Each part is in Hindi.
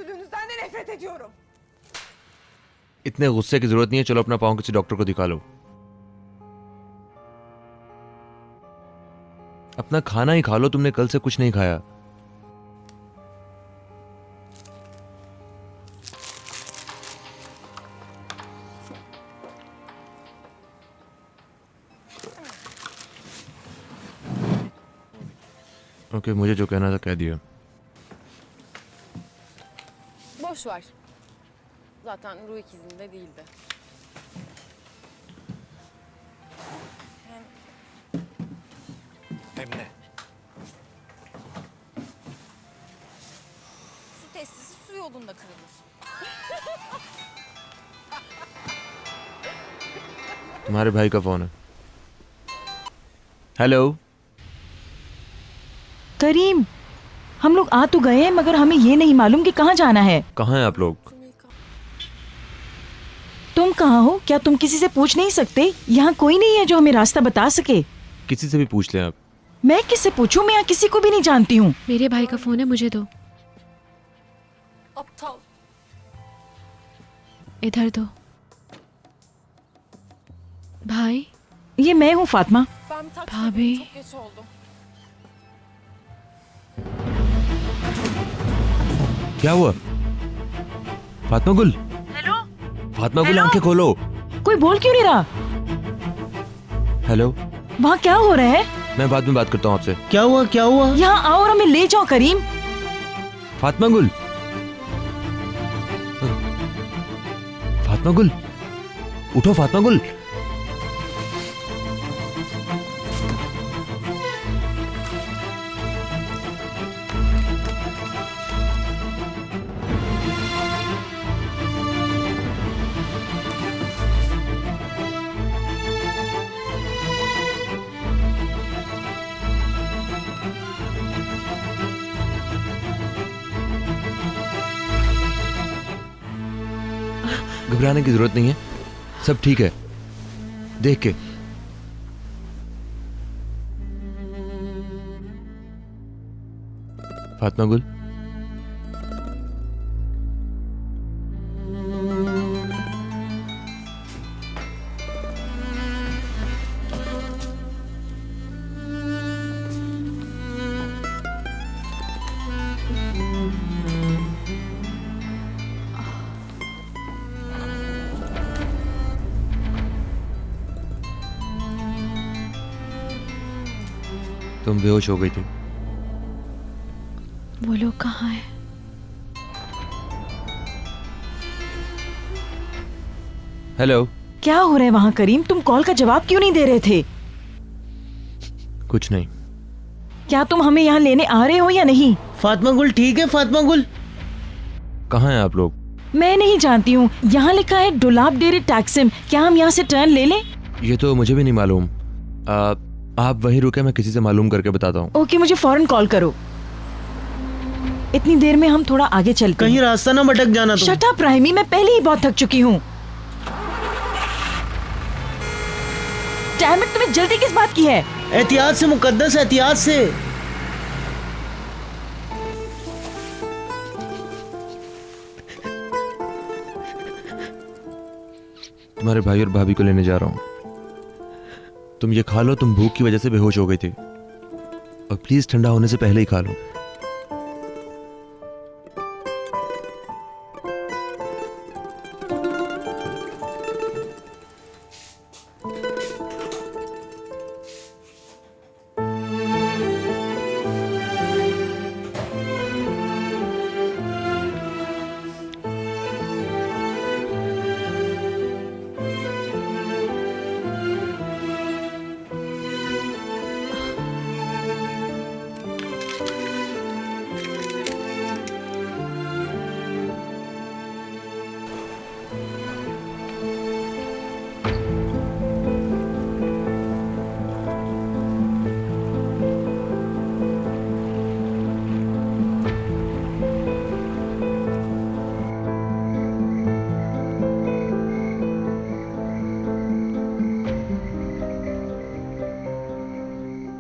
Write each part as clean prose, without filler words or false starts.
kötülüğünüzden de nefret ediyorum. इतने गुस्से की जरूरत नहीं है, चलो अपना पाँव किसी डॉक्टर को दिखा लो। अपना खाना ही खा लो, तुमने कल से कुछ नहीं खाया। ओके, मुझे जो कहना था कह दिया। Boş ver. Zaten ruh ikizinde değildi. Hem ne? Su testisi su yolunda kırılır. तुम्हारे भाई का फोन है। हेलो। करीम, हम लोग आ तो गए हैं मगर हमें ये नहीं मालूम कि कहाँ जाना है। कहाँ हैं आप लोग? तुम कहाँ हो? क्या तुम किसी से पूछ नहीं सकते? यहाँ कोई नहीं है जो हमें रास्ता बता सके। किसी से भी पूछ लें आप। मैं किससे पूछूं? मैं यहाँ किसी को भी नहीं जानती हूँ। मेरे भाई का फोन है, मुझे दो। Aptal. इधर दो। भाई, ये मैं हूँ Fatima. Ben bir taksi Abi. buldum, çok geç oldu. क्या हुआ? फातिमा गुल। हेलो, फातिमा गुल, हेलो? आंखें खोलो। कोई बोल क्यों नहीं रहा? हेलो। वहाँ क्या हो रहा है? मैं बाद में बात करता हूँ आपसे। क्या हुआ क्या हुआ? यहाँ आओ और हमें ले जाओ करीम। फातिमा गुल। फातिमा गुल, उठो फातिमा गुल। घबराने की जरूरत नहीं है, सब ठीक है। देख के। फातिमा गुल, तुम बेहोश हो गई थी। वो लोग कहाँ हैं? हेलो। क्या हो रहा है वहाँ करीम? तुम कॉल का जवाब क्यों नहीं दे रहे थे? कुछ नहीं। क्या तुम हमें यहाँ लेने आ रहे हो या नहीं? फातिमा गुल ठीक है? फातिमा गुल कहाँ हैं आप लोग? मैं नहीं जानती हूँ। यहाँ लिखा है डुलाब डेरे टैक्सिम। क्या हम यहाँ से टर्न ले लें? ये तो मुझे भी नहीं मालूम। आप वहीं रुके, मैं किसी से मालूम करके बताता हूँ। ओके, मुझे फौरन कॉल करो। इतनी देर में हम थोड़ा आगे चलते कहीं हैं। रास्ता ना भटक जाना तुम। शट अप राहिमी, मैं पहले ही बहुत थक चुकी हूँ। डैम इट, तुम्हें जल्दी किस बात की है? एहतियात से मुकद्दस, एहतियात से। तुम्हारे भाई और भाभी को लेने जा रहा हूँ। तुम ये खा लो, तुम भूख की वजह से बेहोश हो गई थी, और प्लीज ठंडा होने से पहले ही खा लो।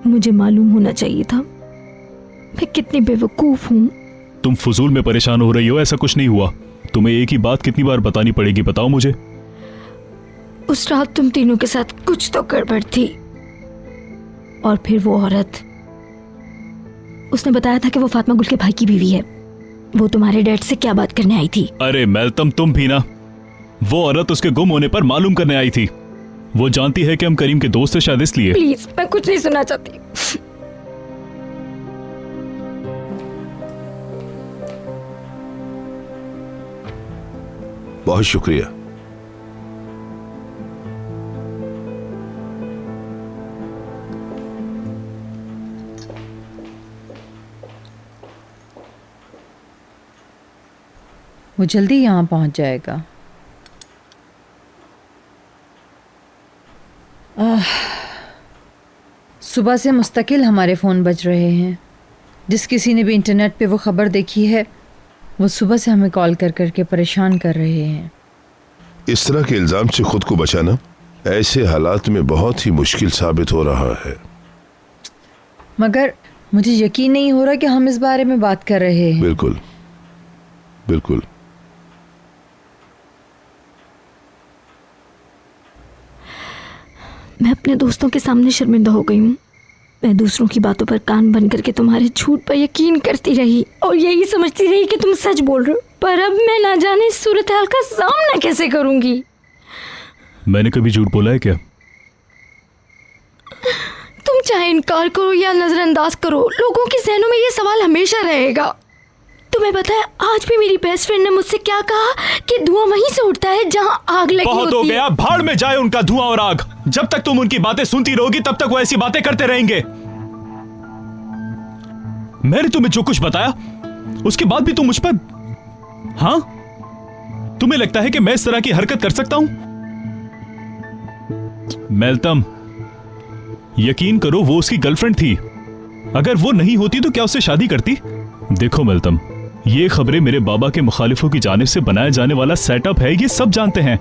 मुझे मालूम होना चाहिए था मैं कितनी बेवकूफ हूँ। तुम फजूल में परेशान हो रही हो, ऐसा कुछ नहीं हुआ। तुम्हें एक ही बात कितनी बार बतानी पड़ेगी, बताओ मुझे। उस रात तुम तीनों के साथ कुछ तो गड़बड़ थी। और फिर वो औरत, उसने बताया था कि वो फातिमा गुल के भाई की बीवी है। वो तुम्हारे डैड से क्या बात करने आई थी? अरे मेलतम, तुम भी ना। वो औरत उसके गुम होने पर मालूम करने आई थी। वो जानती है कि हम करीम के दोस्त हैं, शायद इसलिए। प्लीज, मैं कुछ नहीं सुनना चाहती। बहुत शुक्रिया। वो जल्दी यहाँ पहुँच जाएगा। सुबह से मुस्तकिल हमारे फ़ोन बज रहे हैं। जिस किसी ने भी इंटरनेट पे वो ख़बर देखी है, वो सुबह से हमें कॉल कर कर के परेशान कर रहे हैं। इस तरह के इल्ज़ाम से खुद को बचाना ऐसे हालात में बहुत ही मुश्किल साबित हो रहा है। मगर मुझे यकीन नहीं हो रहा कि हम इस बारे में बात कर रहे हैं। बिल्कुल बिल्कुल। मैं अपने दोस्तों के सामने शर्मिंदा हो गई हूँ। मैं दूसरों की बातों पर कान बंद करके तुम्हारे झूठ पर यकीन करती रही और यही समझती रही कि तुम सच बोल रहे हो। पर अब मैं ना जाने इस सूरत हाल का सामना कैसे करूंगी। मैंने कभी झूठ बोला है क्या? तुम चाहे इनकार करो या नजरअंदाज करो, लोगों के जहनों में ये सवाल हमेशा रहेगा। तुम्हें पता है, आज भी मेरी बेस्ट फ्रेंड ने मुझसे क्या कहा कि धुआं वहीं से उठता है जहां आग लगी बहुत हो होती है। गया, भाड़ में जाए उनका धुआं और आग। जब तक तुम उनकी बातें सुनती रहोगी तब तक वो ऐसी बातें करते रहेंगे। मैंने तुम्हें जो कुछ बताया उसके बाद भी तुम मुझ पर, हाँ, तुम्हें लगता है कि मैं इस तरह की हरकत कर सकता हूं? मेलतम, यकीन करो वो उसकी गर्लफ्रेंड थी। अगर वो नहीं होती तो क्या उससे शादी करती? देखो मेलतम, ये खबरें मेरे बाबा के मुखालिफों की जानिब से बनाया जाने वाला सेटअप है, ये सब जानते हैं।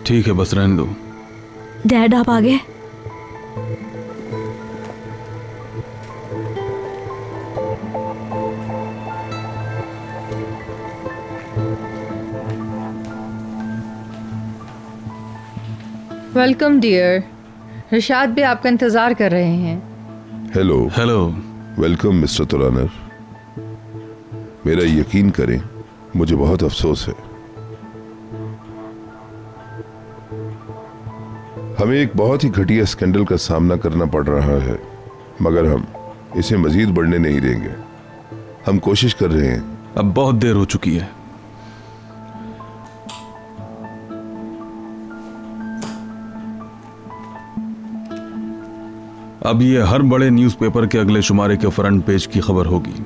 ठीक है, बस रहने दो। डैड, आप आ गए? Welcome dear. रशाद भी आपका इंतज़ार कर रहे हैं। हेलो। हेलो। वेलकम मिस्टर तुरानर। मेरा यकीन करें, मुझे बहुत अफसोस है। हमें एक बहुत ही घटिया स्कैंडल का सामना करना पड़ रहा है, मगर हम इसे मजीद बढ़ने नहीं देंगे। हम कोशिश कर रहे हैं। अब बहुत देर हो चुकी है। अब ये हर बड़े न्यूज़पेपर के अगले शुमारे के फ्रंट पेज की खबर होगी।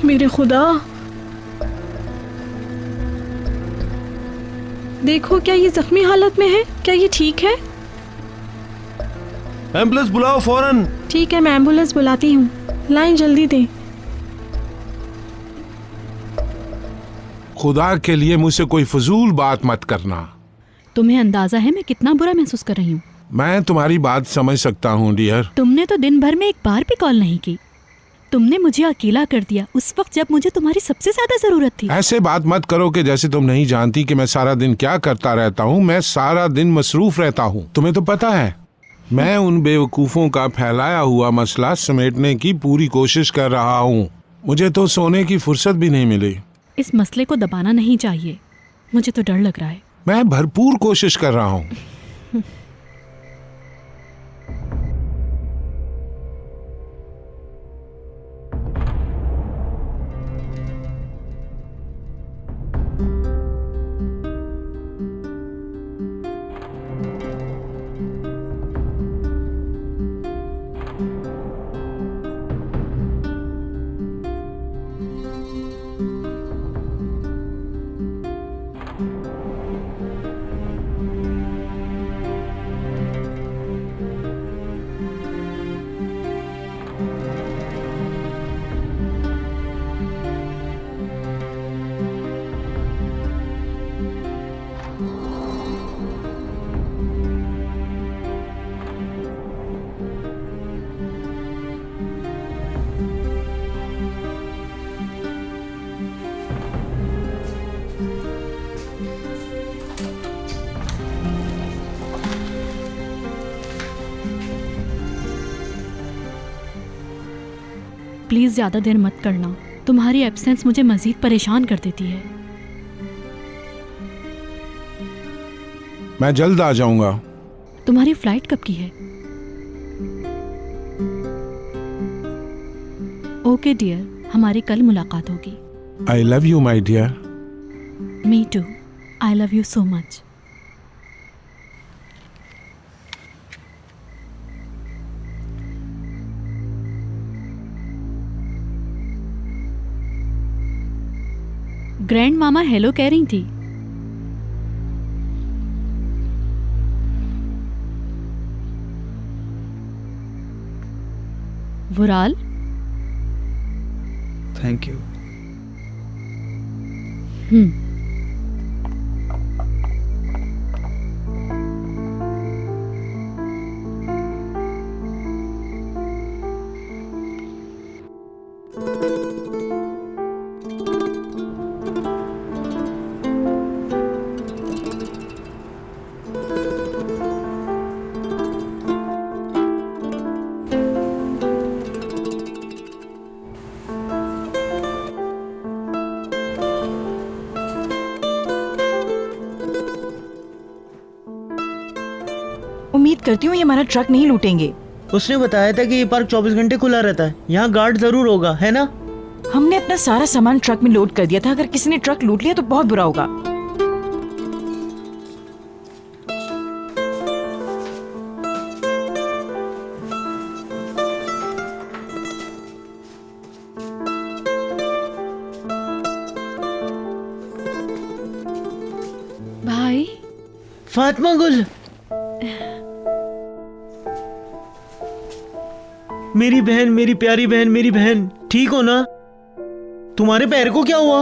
मेरे खुदा, देखो क्या ये जख्मी हालत में है? क्या ये ठीक है? एम्बुलेंस बुलाओ फौरन। ठीक है, मैं एम्बुलेंस बुलाती हूँ। लाइन जल्दी दें। खुदा के लिए मुझसे कोई फजूल बात मत करना। तुम्हें अंदाजा है मैं कितना बुरा महसूस कर रही हूँ? मैं तुम्हारी बात समझ सकता हूँ डियर। तुमने तो दिन भर में एक बार भी कॉल नहीं की। तुमने मुझे अकेला कर दिया उस वक्त जब मुझे तुम्हारी सबसे ज्यादा जरूरत थी। ऐसे बात मत करो कि जैसे तुम नहीं जानती कि मैं सारा दिन क्या करता रहता हूँ। मैं सारा दिन मसरूफ रहता हूँ। तुम्हें तो पता है मैं उन बेवकूफ़ों का फैलाया हुआ मसला समेटने की पूरी कोशिश कर रहा हूँ। मुझे तो सोने की फुर्सत भी नहीं मिली। इस मसले को दबाना नहीं चाहिए। मुझे तो डर लग रहा है। मैं भरपूर कोशिश कर रहा हूँ। प्लीज ज्यादा देर मत करना। तुम्हारी एब्सेंस मुझे मजीद परेशान कर देती है। मैं जल्द आ जाऊंगा। तुम्हारी फ्लाइट कब की है? ओके डियर, हमारी कल मुलाकात होगी। I love you my dear. Me too. I love you so much. Grand मामा हेलो कह रही थी। वुराल, थैंक यू। उम्मीद करती हूँ ये हमारा ट्रक नहीं लूटेंगे। उसने बताया था कि ये पार्क 24 घंटे खुला रहता है। यहाँ गार्ड जरूर होगा, है ना? हमने अपना सारा सामान ट्रक में लोड कर दिया था। अगर किसी ने ट्रक लूट लिया तो बहुत बुरा होगा। भाई, फातिमा गुल, मेरी बहन, मेरी प्यारी बहन, मेरी बहन, ठीक हो ना? तुम्हारे पैर को क्या हुआ?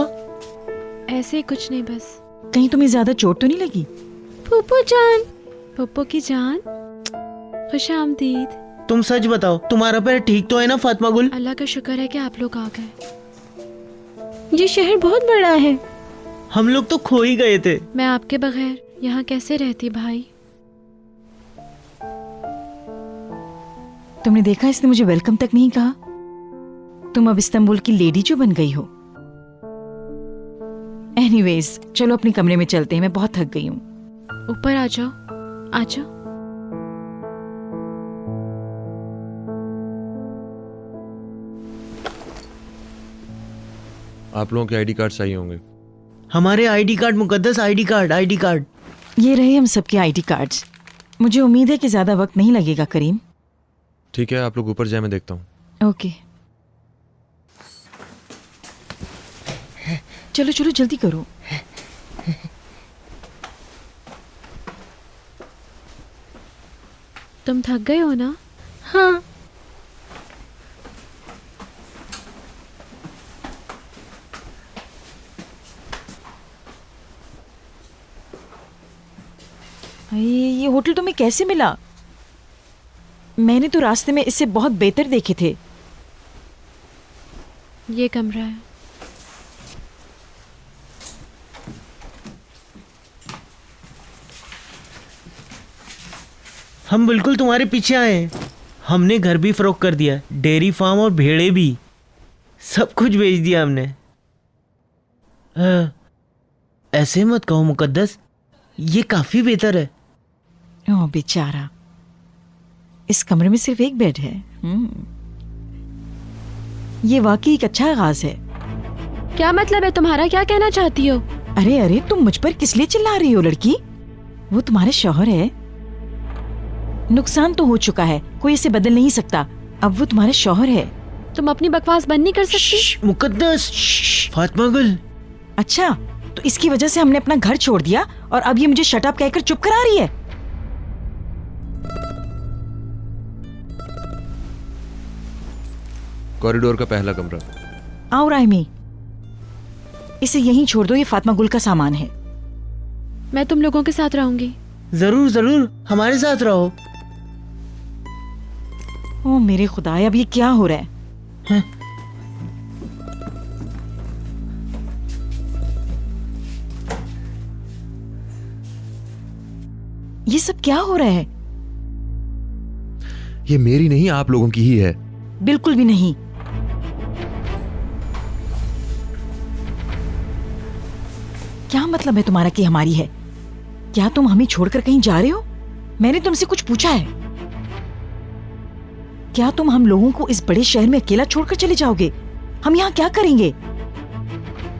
ऐसे ही कुछ नहीं, बस। कहीं तुम्हें ज्यादा चोट तो नहीं लगी? पुप्पो जान, पुप्पो की जान, खुश आमदीद। तुम सच बताओ, तुम्हारा पैर ठीक तो है ना फातिमा गुल? अल्लाह का शुक्र है कि आप लोग आ गए। ये शहर बहुत बड़ा है। हम लोग तो खो ही गए थे। मैं आपके बगैर यहाँ कैसे रहती भाई? तुमने देखा इसने मुझे वेलकम तक नहीं कहा। तुम अब इस्तांबुल की लेडी जो बन गई हो। एनीवेज, चलो अपने कमरे में चलते हैं। मैं बहुत थक गई हूँ। ऊपर आ जाओ, आ जाओ। आप लोगों के आईडी कार्ड चाहिए होंगे। हमारे आईडी कार्ड, मुकद्दस आईडी कार्ड, आईडी कार्ड। ये रहे हम सबके आईडी कार्ड्स। मुझे उम्मीद है कि ज्यादा वक्त नहीं लगेगा करीम। ठीक है, आप लोग ऊपर जाए, मैं देखता हूँ। ओके। चलो चलो जल्दी करो। तुम थक गए हो ना? हाँ, ये होटल तुम्हें कैसे मिला? मैंने तो रास्ते में इससे बहुत बेहतर देखे थे। ये कमरा है। हम बिल्कुल तुम्हारे पीछे आए हैं। हमने घर भी फरोख्त कर दिया, डेयरी फार्म और भेड़े भी, सब कुछ बेच दिया हमने। ऐसे मत कहो मुकद्दस, ये काफी बेहतर है। ओह बेचारा, इस कमरे में सिर्फ एक बेड है। ये वाकई एक अच्छा आगाज है। क्या मतलब है तुम्हारा? क्या कहना चाहती हो? अरे अरे, तुम मुझ पर किस लिए चिल्ला रही हो लड़की? वो तुम्हारे शौहर है। नुकसान तो हो चुका है, कोई इसे बदल नहीं सकता। अब वो तुम्हारे शौहर है। तुम अपनी बकवास बंद नहीं कर सकती? मुकद्दस, फातिमा गुल। अच्छा, तो इसकी वजह से हमने अपना घर छोड़ दिया और अब ये मुझे शट अप कहकर चुप करा रही है। कॉरिडोर का पहला कमरा। आओ रायमी, इसे यहीं छोड़ दो, ये फातिमा गुल का सामान है। मैं तुम लोगों के साथ रहूंगी। जरूर जरूर, हमारे साथ रहो। ओ मेरे खुदाया, अब ये क्या हो रहा है? ये सब क्या हो रहा है? ये मेरी नहीं, आप लोगों की ही है। बिल्कुल भी नहीं। क्या मतलब है तुम्हारा कि हमारी है? क्या तुम हमें छोड़कर कहीं जा रहे हो? मैंने तुमसे कुछ पूछा है? क्या तुम हम लोगों को इस बड़े शहर में अकेला छोड़कर चले जाओगे? हम यहाँ क्या करेंगे?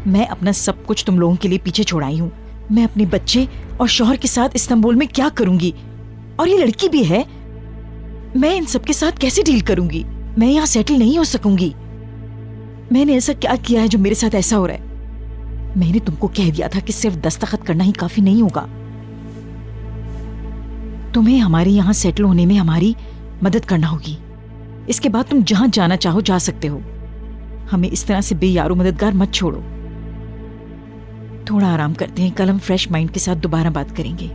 मैं अपना सब कुछ तुम लोगों के लिए पीछे छोड़ाई हूँ। मैं अपने बच्चे और शौहर के साथ इस्तांबुल में क्या करूंगी? और ये लड़की भी है, मैं इन सब के साथ कैसे डील करूंगी? मैं यहाँ सेटल नहीं हो सकूंगी। मैंने ऐसा क्या किया है जो मेरे साथ ऐसा हो रहा है? मैंने तुमको कह दिया था कि सिर्फ दस्तखत करना ही काफी नहीं होगा। तुम्हें हमारे यहाँ सेटल होने में हमारी मदद करना होगी। इसके बाद तुम जहां जाना चाहो जा सकते हो। हमें इस तरह से बेयारो मददगार मत छोड़ो। थोड़ा आराम करते हैं, कल हम फ्रेश माइंड के साथ दोबारा बात करेंगे।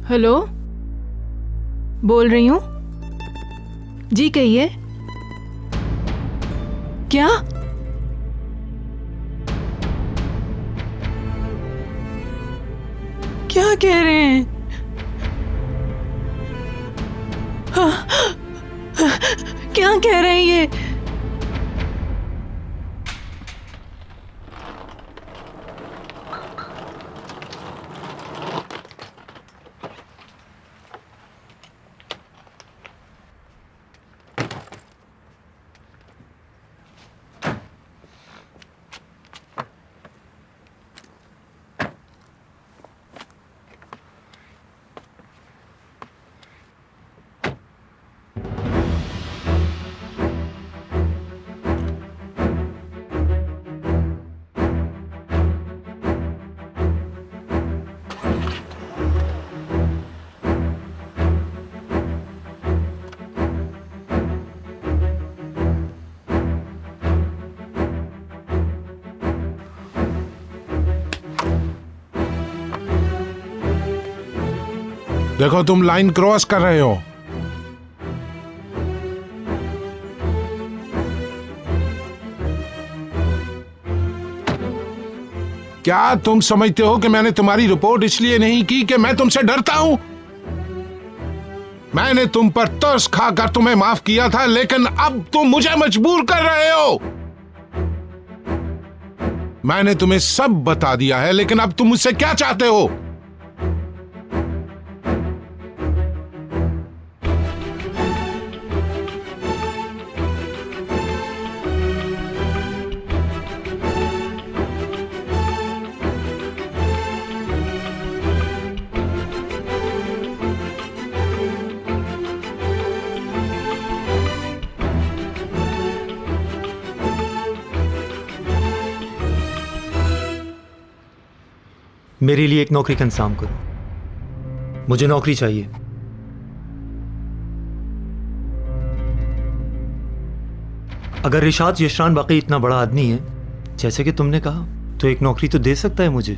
हेलो, बोल रही हूँ। जी कहिए। क्या? क्या कह रहे हैं? क्या कह रहे हैं ये? देखो, तुम लाइन क्रॉस कर रहे हो। क्या तुम समझते हो कि मैंने तुम्हारी रिपोर्ट इसलिए नहीं की कि मैं तुमसे डरता हूं? मैंने तुम पर तरस खाकर तुम्हें माफ किया था, लेकिन अब तुम मुझे मजबूर कर रहे हो। मैंने तुम्हें सब बता दिया है, लेकिन अब तुम मुझसे क्या चाहते हो? मेरे लिए एक नौकरी का इंतजाम करो, मुझे नौकरी चाहिए। अगर रिशाद यशरान वाकई इतना बड़ा आदमी है जैसे कि तुमने कहा, तो एक नौकरी तो दे सकता है मुझे।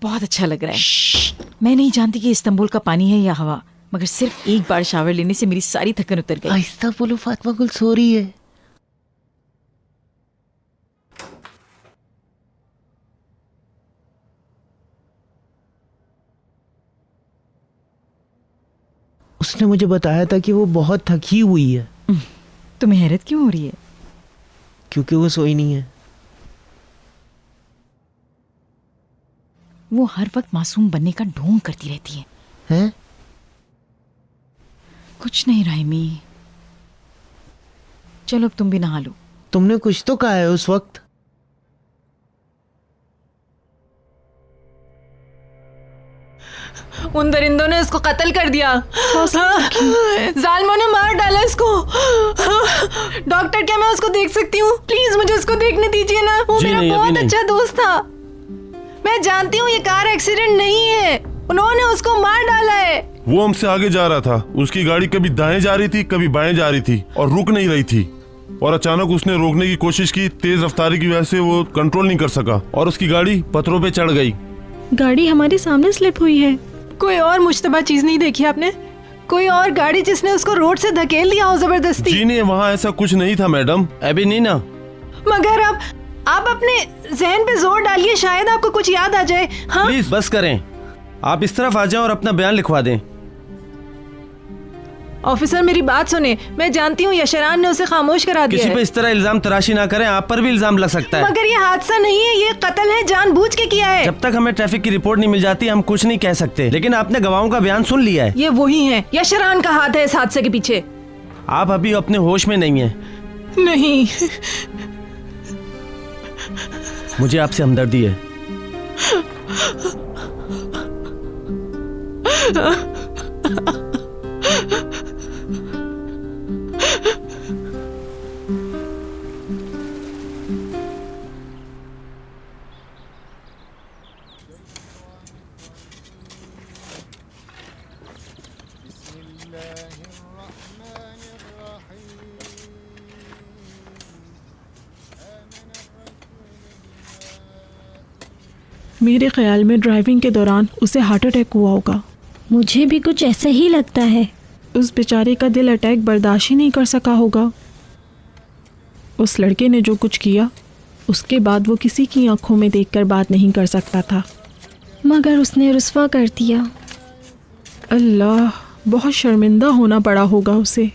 बहुत अच्छा लग रहा है। मैं नहीं जानती कि इस्तांबुल का पानी है या हवा, मगर सिर्फ एक बार शावर लेने से मेरी सारी थकन उतर गई। आहिस्ता बोलो, फातिमा गुल सो रही है। उसने मुझे बताया था कि वो बहुत थकी हुई है। तुम्हें हैरत क्यों हो रही है? क्योंकि वो सोई नहीं है। वो हर वक्त मासूम बनने का ढोंग करती रहती है। हैं? कुछ नहीं राइमी, चलो अब तुम भी नहा लो। तुमने कुछ तो कहा है उस वक्त। उन दरिंदों ने इसको कत्ल कर दिया। जालिमों ने मार डाला इसको। डॉक्टर, क्या मैं उसको देख सकती हूँ? प्लीज मुझे उसको देखने दीजिए ना। वो मेरा बहुत अच्छा दोस्त था। मैं जानती हूँ ये कार एक्सीडेंट नहीं है, उन्होंने उसको मार डाला है। वो हमसे आगे जा रहा था, उसकी गाड़ी कभी दाएं जा रही थी कभी बाएं जा रही थी और रुक नहीं रही थी, और अचानक उसने रोकने की कोशिश की। तेज रफ्तारी की वजह से वो कंट्रोल नहीं कर सका और उसकी गाड़ी पत्थरों पे चढ़ गई। गाड़ी हमारे सामने स्लिप हुई है। कोई और मुश्तबा चीज नहीं देखी आपने? कोई और गाड़ी जिसने उसको रोड से धकेल दिया हो जबरदस्ती? जी नहीं, वहाँ ऐसा कुछ नहीं था मैडम। अभी नहीं ना। मगर अब आप अपने जहन पे जोर डालिए, शायद आपको कुछ याद आ जाए। हाँ प्लीज बस करें, आप इस तरफ आ जाएं और अपना बयान लिखवा दें। ऑफिसर मेरी बात सुने, मैं जानती हूँ यशरान ने उसे खामोश करा दिया किसी है। पे इस तरह इल्जाम तराशी ना करें, आप पर भी इल्जाम लग सकता है। मगर ये हादसा नहीं है, ये कत्ल है, जानबूझ के किया है। जब तक हमें ट्रैफिक की रिपोर्ट नहीं मिल जाती हम कुछ नहीं कह सकते, लेकिन आपने गवाहों का बयान सुन लिया है। ये वही है, यशरान का हाथ है इस हादसे के पीछे। आप अभी अपने होश में नहीं है। नहीं, मुझे आपसे हमदर्दी है। मेरे ख्याल में ड्राइविंग के दौरान उसे हार्ट अटैक हुआ होगा। मुझे भी कुछ ऐसा ही लगता है। उस बेचारे का दिल अटैक बर्दाश्त ही नहीं कर सका होगा। उस लड़के ने जो कुछ किया, उसके बाद वो किसी की आंखों में देखकर बात नहीं कर सकता था। मगर उसने रुस्वा कर दिया। अल्लाह, बहुत शर्मिंदा होना पड़ा होगा उसे।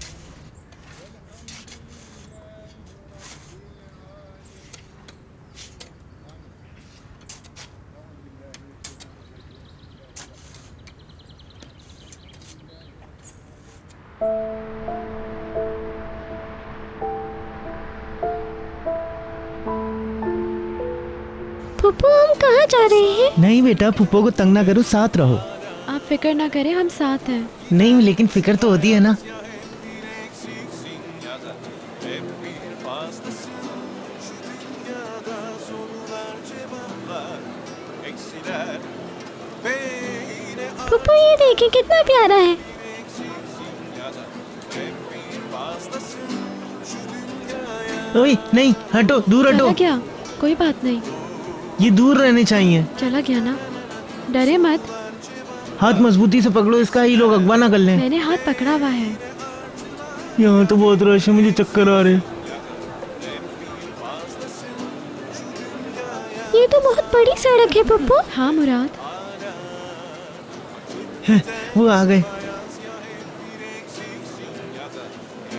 पप्पू हम कहाँ जा रहे हैं? नहीं बेटा, पुप्पो को तंग ना करो, साथ रहो। आप फिक्र ना करें, हम साथ हैं। नहीं लेकिन फिक्र तो होती है ना। पप्पू ये देखिए कितना प्यारा है। ओए नहीं, हटो, दूर हटो। चला गया, कोई बात नहीं, ये दूर रहने चाहिए। चला गया ना, डरे मत। हाथ मजबूती से पकड़ो इसका, ये लोग अगवा ना कर लें। मैंने हाथ पकड़ा हुआ है। यहाँ तो बहुत रश है, मुझे चक्कर आ रहे। ये तो बहुत बड़ी सड़क है पप्पू। हाँ मुराद, वो आ गए।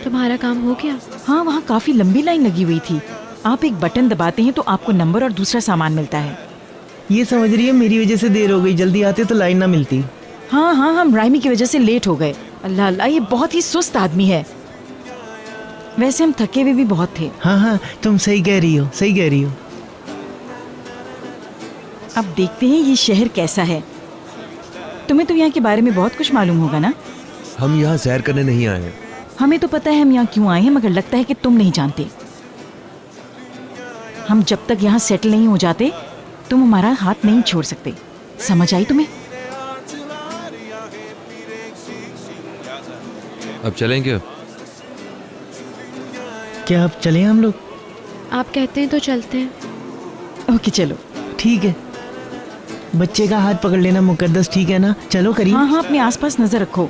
तुम्हारा काम हो गया? हाँ, वहाँ काफी लंबी लाइन लगी हुई थी। आप एक बटन दबाते हैं तो आपको नंबर और दूसरा सामान मिलता है। ये समझ रही है मेरी वजह से देर हो गई, जल्दी आते तो लाइन ना मिलती। हाँ हाँ, हम राइमी की वजह से लेट हो गए। अल्लाह अल्लाह, ये बहुत ही सुस्त आदमी है। वैसे हम थके हुए भी बहुत थे। हाँ हाँ, तुम सही कह रही हो, सही कह रही हो। अब देखते हैं ये शहर कैसा है। तुम्हें तो यहाँ के बारे में बहुत कुछ मालूम होगा ना? हम यहाँ सैर करने नहीं आए हैं। हमें तो पता है हम यहाँ क्यों आए हैं, मगर लगता है कि तुम नहीं जानते। हम जब तक यहाँ सेटल नहीं हो जाते तुम हमारा हाथ नहीं छोड़ सकते। समझ आई तुम्हें? अब चलेंगे? क्या अब चले हम लोग? आप कहते हैं तो चलते हैं। ओके चलो। ठीक है, बच्चे का हाथ पकड़ लेना मुकद्दस, ठीक है ना? चलो करीम। हाँ हाँ, अपने आसपास नजर रखो।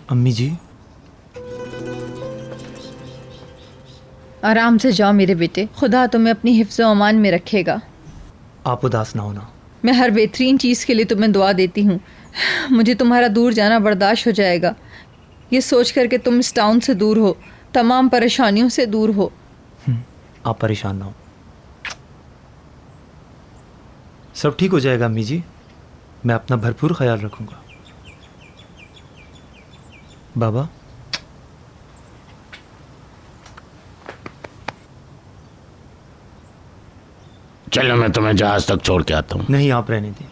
अम्मी जी, आराम से जाओ मेरे बेटे, खुदा तुम्हें अपनी हिफ्ज़ व अमान में रखेगा। आप उदास ना होना। मैं हर बेहतरीन चीज़ के लिए तुम्हें दुआ देती हूँ। मुझे तुम्हारा दूर जाना बर्दाश्त हो जाएगा, ये सोच कर कि तुम इस टाउन से दूर हो, तमाम परेशानियों से दूर हो। आप परेशान ना हो, सब ठीक हो जाएगा अम्मी जी। मैं अपना भरपूर ख्याल रखूँगा। बाबा, चलो मैं तुम्हें जहाज तक छोड़ के आता हूँ। नहीं, आप रहने दें।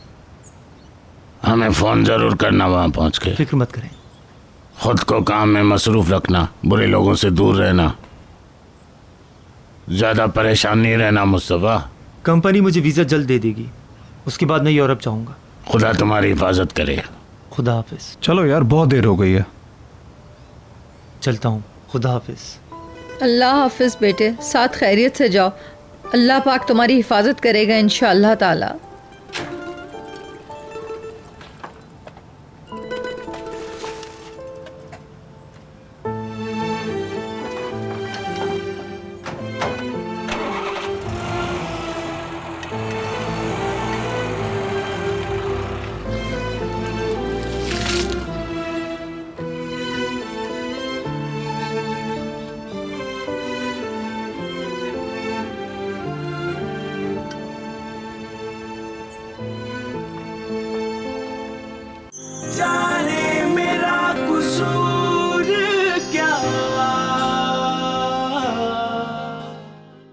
हमें फ़ोन ज़रूर करना वहाँ पहुँच के। फिक्र मत करें। खुद को काम में मसरूफ़ रखना, बुरे लोगों से दूर रहना, ज़्यादा परेशान नहीं रहना मुस्तफ़ा। कंपनी मुझे वीज़ा जल्द दे देगी, उसके बाद मैं यूरोप जाऊँगा। खुदा तुम्हारी हिफाजत करे। खुदा हाफिज़। चलो यार, बहुत देर हो गई है। चलता हूँ, खुदा हाफिज़। अल्लाह हाफिज़ बेटे, साथ खैरियत से जाओ। अल्लाह पाक तुम्हारी हिफाजत करेगा इंशाअल्लाह ताला।